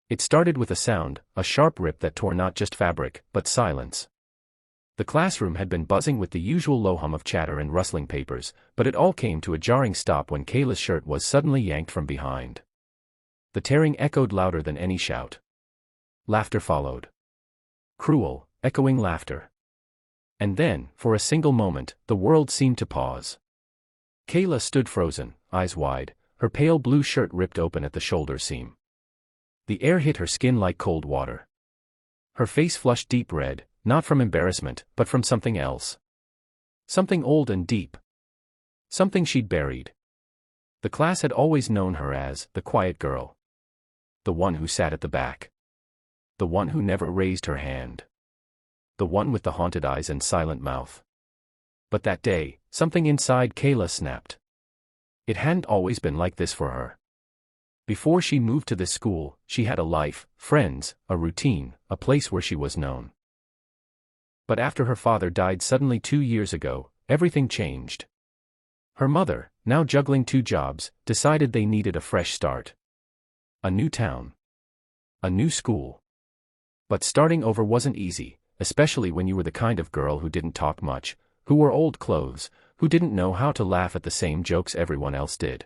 It started with a sound, a sharp rip that tore not just fabric, but silence. The classroom had been buzzing with the usual low hum of chatter and rustling papers, but it all came to a jarring stop when Kayla's shirt was suddenly yanked from behind. The tearing echoed louder than any shout. Laughter followed. Cruel, echoing laughter. And then, for a single moment, the world seemed to pause. Kayla stood frozen, eyes wide, her pale blue shirt ripped open at the shoulder seam. The air hit her skin like cold water. Her face flushed deep red, not from embarrassment, but from something else. Something old and deep. Something she'd buried. The class had always known her as the quiet girl. The one who sat at the back. The one who never raised her hand. The one with the haunted eyes and silent mouth. But that day, something inside Kayla snapped. It hadn't always been like this for her. Before she moved to this school, she had a life, friends, a routine, a place where she was known. But after her father died suddenly 2 years ago, everything changed. Her mother, now juggling 2 jobs, decided they needed a fresh start. A new town. A new school. But starting over wasn't easy, especially when you were the kind of girl who didn't talk much, who wore old clothes, who didn't know how to laugh at the same jokes everyone else did.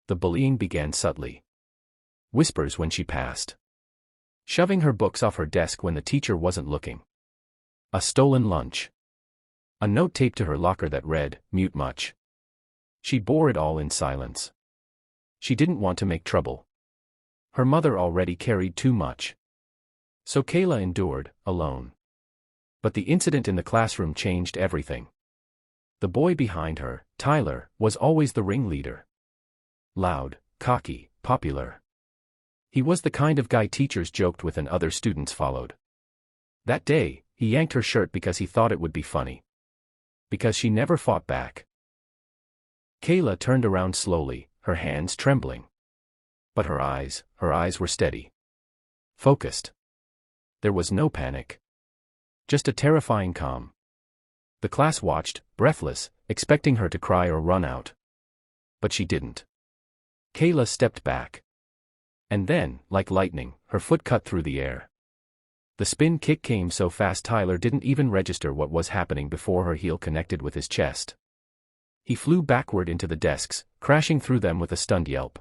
The bullying began subtly. Whispers when she passed. Shoving her books off her desk when the teacher wasn't looking. A stolen lunch. A note taped to her locker that read, "Mute much." She bore it all in silence. She didn't want to make trouble. Her mother already carried too much. So Kayla endured, alone. But the incident in the classroom changed everything. The boy behind her, Tyler, was always the ringleader. Loud, cocky, popular. He was the kind of guy teachers joked with and other students followed. That day, he yanked her shirt because he thought it would be funny. Because she never fought back. Kayla turned around slowly, her hands trembling. But her eyes were steady. Focused. There was no panic. Just a terrifying calm. The class watched, breathless, expecting her to cry or run out. But she didn't. Kayla stepped back. And then, like lightning, her foot cut through the air. The spin kick came so fast Tyler didn't even register what was happening before her heel connected with his chest. He flew backward into the desks, crashing through them with a stunned yelp.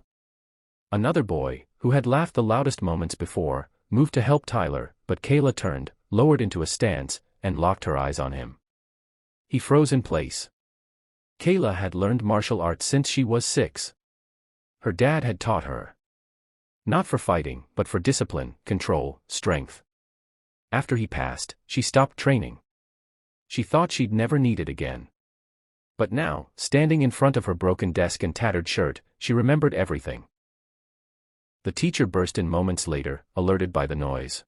Another boy, who had laughed the loudest moments before, moved to help Tyler, but Kayla turned, lowered into a stance, and locked her eyes on him. He froze in place. Kayla had learned martial arts since she was 6. Her dad had taught her. Not for fighting, but for discipline, control, strength. After he passed, she stopped training. She thought she'd never need it again. But now, standing in front of her broken desk and tattered shirt, she remembered everything. The teacher burst in moments later, alerted by the noise.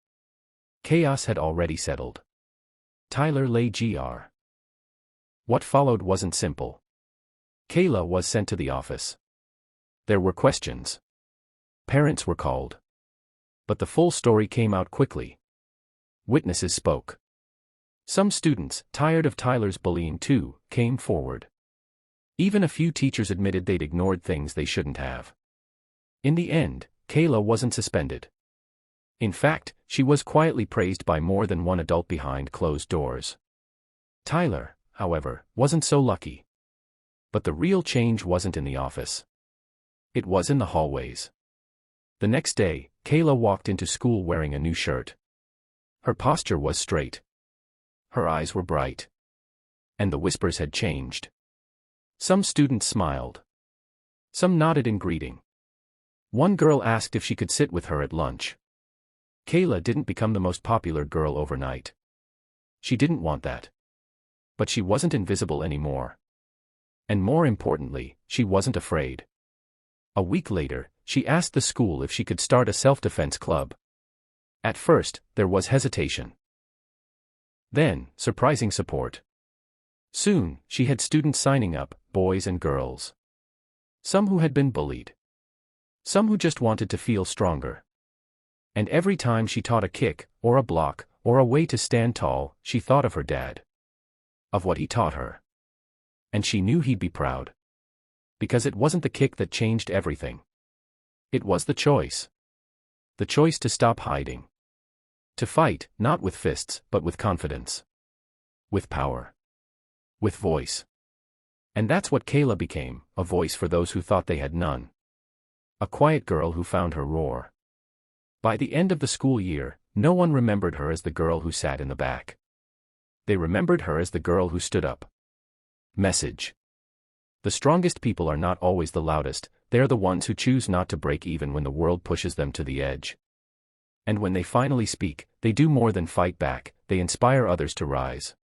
Chaos had already settled. Tyler lay Gr. What followed wasn't simple. Kayla was sent to the office. There were questions. Parents were called. But the full story came out quickly. Witnesses spoke. Some students, tired of Tyler's bullying too, came forward. Even a few teachers admitted they'd ignored things they shouldn't have. In the end, Kayla wasn't suspended. In fact, she was quietly praised by more than one adult behind closed doors. Tyler, however, wasn't so lucky. But the real change wasn't in the office. It was in the hallways. The next day, Kayla walked into school wearing a new shirt. Her posture was straight. Her eyes were bright. And the whispers had changed. Some students smiled. Some nodded in greeting. One girl asked if she could sit with her at lunch. Kayla didn't become the most popular girl overnight. She didn't want that. But she wasn't invisible anymore. And more importantly, she wasn't afraid. A week later, she asked the school if she could start a self-defense club. At first, there was hesitation. Then, surprising support. Soon, she had students signing up, boys and girls. Some who had been bullied. Some who just wanted to feel stronger. And every time she taught a kick, or a block, or a way to stand tall, she thought of her dad. Of what he taught her. And she knew he'd be proud. Because it wasn't the kick that changed everything. It was the choice. The choice to stop hiding. To fight, not with fists, but with confidence. With power. With voice. And that's what Kayla became, a voice for those who thought they had none. A quiet girl who found her roar. By the end of the school year, no one remembered her as the girl who sat in the back. They remembered her as the girl who stood up. Message. The strongest people are not always the loudest, they're the ones who choose not to break even when the world pushes them to the edge. And when they finally speak, they do more than fight back, they inspire others to rise.